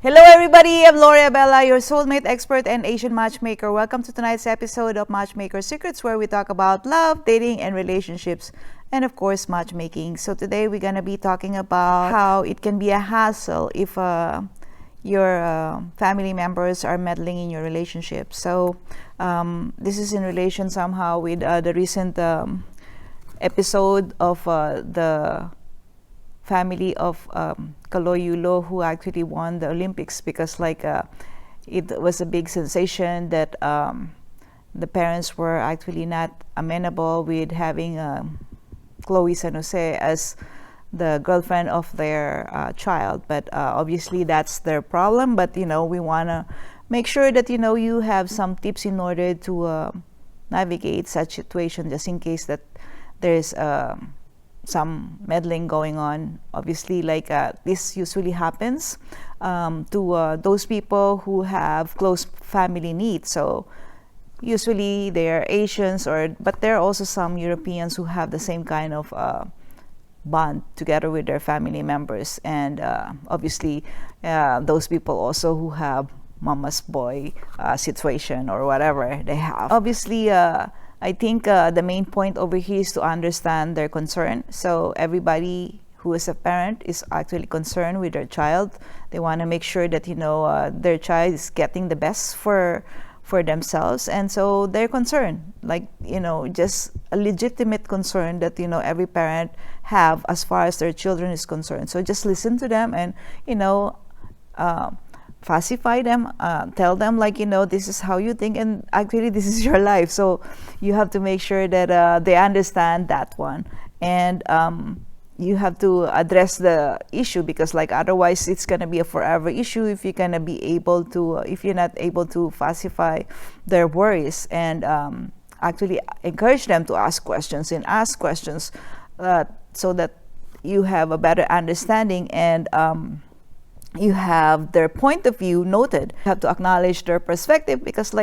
Hello everybody, I'm Lorii Abela, your soulmate expert and Asian matchmaker. Welcome to tonight's episode of Matchmaker Secrets, where we talk about love, dating, and relationships, and of course matchmaking. So today we're going to be talking about how it can be a hassle if your family members are meddling in your relationship. So this is in relation somehow with the recent episode of the family of Kaloyulo, who actually won the Olympics, because it was a big sensation that the parents were actually not amenable with having Chloe San Jose as the girlfriend of their child. But obviously that's their problem. But we want to make sure that you have some tips in order to navigate such situation, just in case that there's some meddling going on. Obviously, this usually happens to those people who have close family needs. So usually they're Asians, but there are also some Europeans who have the same kind of bond together with their family members, and obviously those people also who have mama's boy situation or whatever they have. Obviously, I think the main point over here is to understand their concern. So everybody who is a parent is actually concerned with their child. They want to make sure that their child is getting the best for themselves, and so they're concerned, just a legitimate concern that every parent have as far as their children is concerned. So just listen to them and pacify them, tell them this is how you think, and actually this is your life, so you have to make sure that they understand that one, and you have to address the issue, because otherwise it's going to be a forever issue if you're going to be able to if you're not able to pacify their worries, and actually encourage them to ask questions so that you have a better understanding, and you have their point of view noted. You have to acknowledge their perspective, because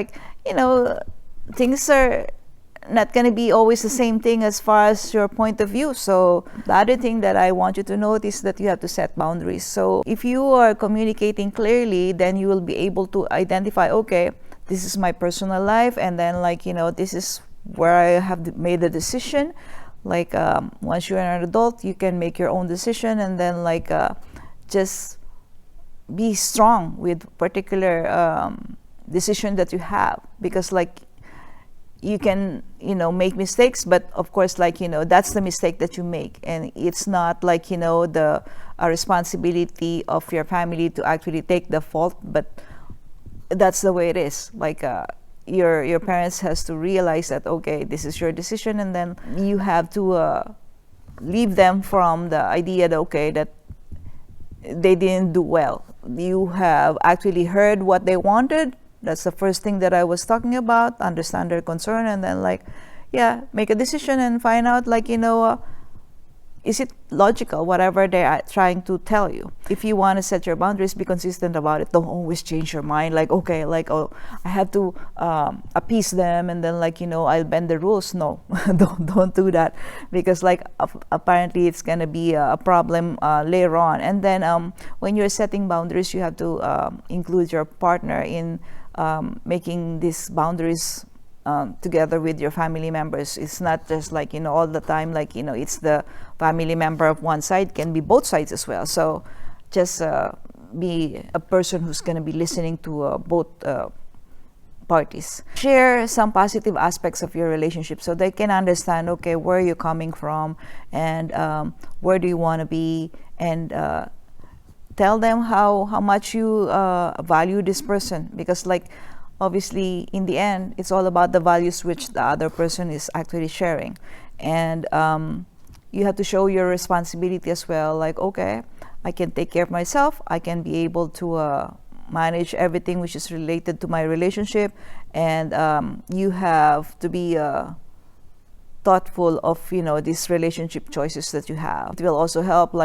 things are not going to be always the same thing as far as your point of view. So the other thing that I want you to note is that you have to set boundaries. So if you are communicating clearly, then you will be able to identify, okay, this is my personal life, and then this is where I have made the decision. Once you're an adult, you can make your own decision, and then just be strong with particular decision that you have, because you can make mistakes, but of course that's the mistake that you make, and it's not the responsibility of your family to actually take the fault, but that's the way it is. Your parents has to realize that, okay, this is your decision, and then you have to leave them from the idea that, okay, that they didn't do well. You have actually heard what they wanted. That's the first thing that I was talking about. Understand their concern, and then make a decision and find out is it logical, whatever they are trying to tell you. If you want to set your boundaries, be consistent about it. Don't always change your mind, I have to appease them, and then I'll bend the rules. No, don't do that, because apparently it's gonna be a problem later on. And then when you're setting boundaries, you have to include your partner in making these boundaries together with your family members. It's not just all the time it's the family member of one side, can be both sides as well. So just be a person who's going to be listening to both parties. Share some positive aspects of your relationship so they can understand, okay, where you're coming from, and where do you want to be, and tell them how much you value this person, because obviously in the end it's all about the values which the other person is actually sharing, and you have to show your responsibility as well. Okay, I can take care of myself, I can be able to manage everything which is related to my relationship, and you have to be thoughtful of these relationship choices that you have. It will also help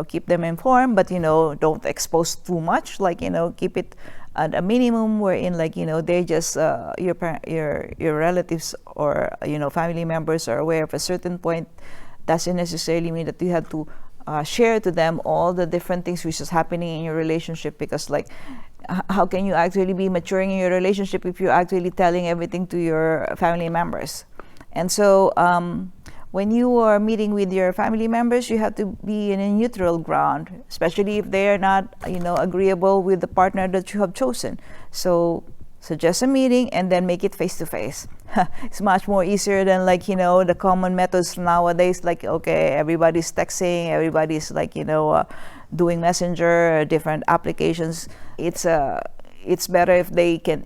keep them informed, but don't expose too much. Keep it at a minimum, wherein they just your relatives or family members are aware of a certain point. Doesn't necessarily mean that you have to share to them all the different things which is happening in your relationship, because like how can you actually be maturing in your relationship if you're actually telling everything to your family members? And so when you are meeting with your family members, you have to be in a neutral ground, especially if they are not, agreeable with the partner that you have chosen. So suggest a meeting and then make it face to face. It's much more easier than the common methods nowadays, like, okay, everybody's texting, everybody's doing messenger, different applications. It's better if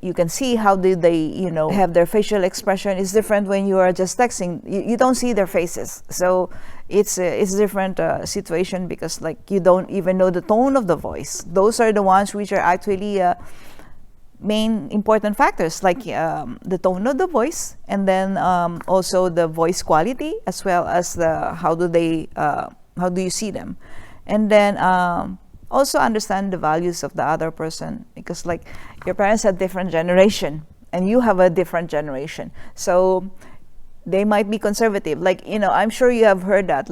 you can see how did they have their facial expression. It's different when you are just texting. You don't see their faces, so it's different situation, because you don't even know the tone of the voice. Those are the ones which are actually main important factors, the tone of the voice, and then also the voice quality, as well as how do you see them, and then also understand the values of the other person, because your parents had different generation and you have a different generation, so they might be conservative. I'm sure you have heard that,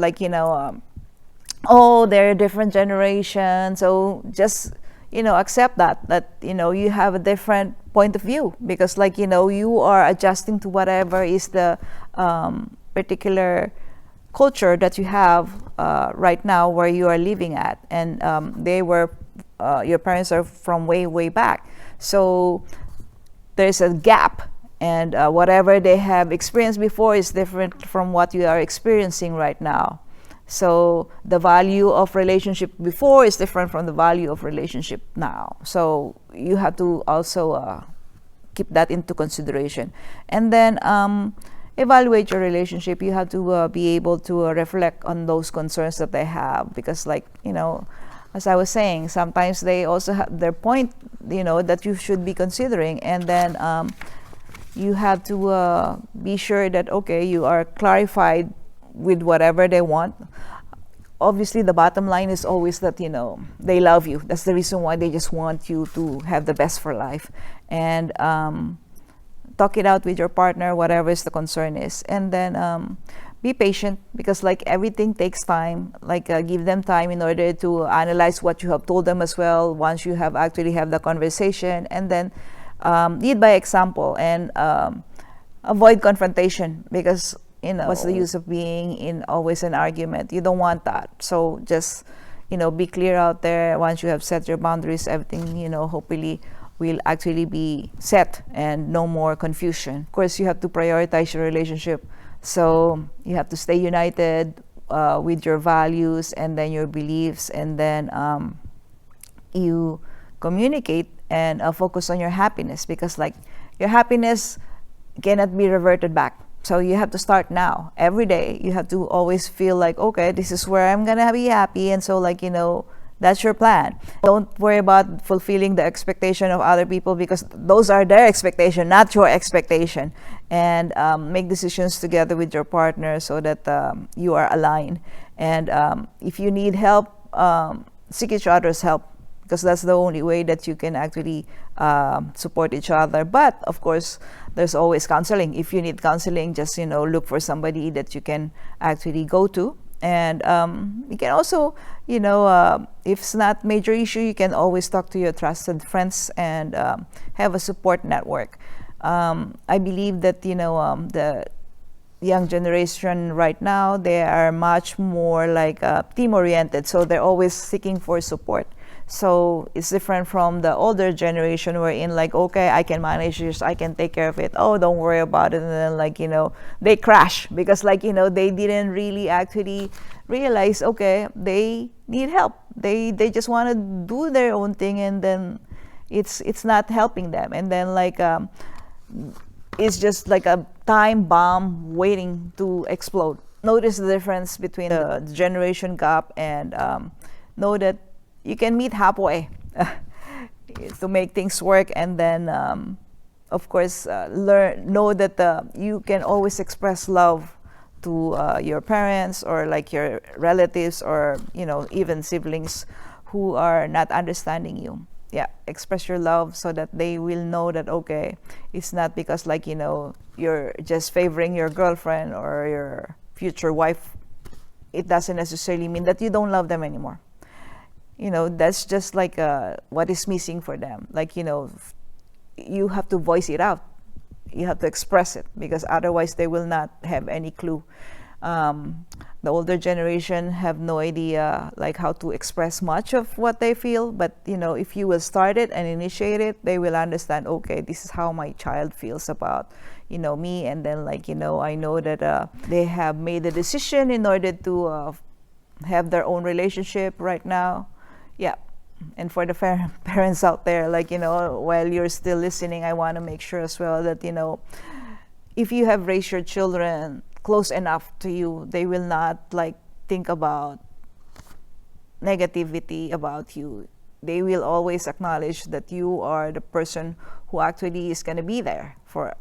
oh, they're a different generation, so just accept that you have a different point of view, because you are adjusting to whatever is the particular culture that you have right now where you are living at, and your parents are from way back, so there's a gap, and whatever they have experienced before is different from what you are experiencing right now. So the value of relationship before is different from the value of relationship now, so you have to also keep that into consideration. And then evaluate your relationship. You have to be able to reflect on those concerns that they have, because as I was saying, sometimes they also have their point that you should be considering, and then you have to be sure that, okay, you are clarified with whatever they want. Obviously, the bottom line is always that they love you. That's the reason why they just want you to have the best for life. And talk it out with your partner, whatever is the concern is, and then be patient, because everything takes time. Give them time in order to analyze what you have told them as well, once you have actually have the conversation, and then lead by example, and avoid confrontation, because what's the use of being in always an argument? You don't want that. So just be clear out there. Once you have set your boundaries, everything hopefully will actually be set and no more confusion. Of course, you have to prioritize your relationship, so you have to stay united with your values and then your beliefs, and then you communicate and focus on your happiness, because your happiness cannot be reverted back. So you have to start now. Every day you have to always feel okay, this is where I'm gonna be happy, and so that's your plan. Don't worry about fulfilling the expectation of other people, because those are their expectation, not your expectation. And make decisions together with your partner so that you are aligned. And if you need help, seek each other's help, because that's the only way that you can actually support each other. But of course, there's always counseling. If you need counseling, just look for somebody that you can actually go to. And you can also, if it's not major issue, you can always talk to your trusted friends and have a support network. I believe that, the young generation right now, they are much more team-oriented, so they're always seeking for support. So it's different from the older generation, wherein okay, I can manage this, I can take care of it, oh, don't worry about it, and then they crash, because they didn't really actually realize, okay, they need help, they just want to do their own thing, and then it's not helping them, and then it's just a time bomb waiting to explode. Notice the difference between the generation gap, and know that you can meet halfway to make things work, and then of course know that you can always express love to your parents, or your relatives, or even siblings who are not understanding you. Yeah, express your love so that they will know that, okay, it's not because you're just favoring your girlfriend or your future wife it doesn't necessarily mean that you don't love them anymore. You know, that's just like what is missing for them. Like, you know, you have to voice it out. You have to express it, because otherwise they will not have any clue. The older generation have no idea like how to express much of what they feel, but you know, if you will start it and initiate it, they will understand, okay, this is how my child feels about, you know, me. And then, like, you know, I know that they have made a decision in order to have their own relationship right now. Yeah. And for the parents out there, like, you know, while you're still listening, I want to make sure as well that, you know, if you have raised your children close enough to you, they will not like think about negativity about you. They will always acknowledge that you are the person who actually is going to be there for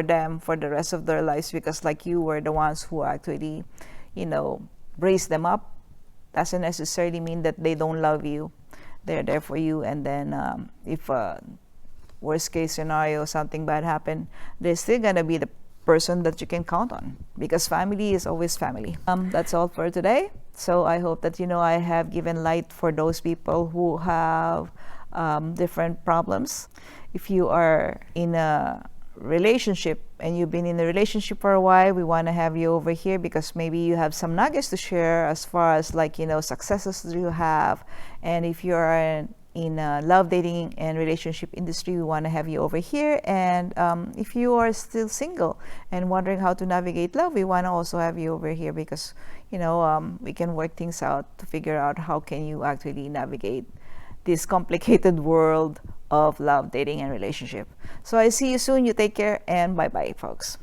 them for the rest of their lives, because like you were the ones who actually, you know, raised them up. Doesn't necessarily mean that they don't love you. They're there for you. And then if worst case scenario, something bad happened, they're still gonna be the person that you can count on, because family is always family. That's all for today. So I hope that, you know, I have given light for those people who have different problems. If you are in a relationship and you've been in a relationship for a while, we want to have you over here, because maybe you have some nuggets to share as far as, like, you know, successes you have. And if you are in a love, dating, and relationship industry, we want to have you over here. And if you are still single and wondering how to navigate love, we want to also have you over here, because, you know, we can work things out to figure out how can you actually navigate this complicated world of love, dating, and relationship. So I see you soon. You take care, and bye-bye, folks.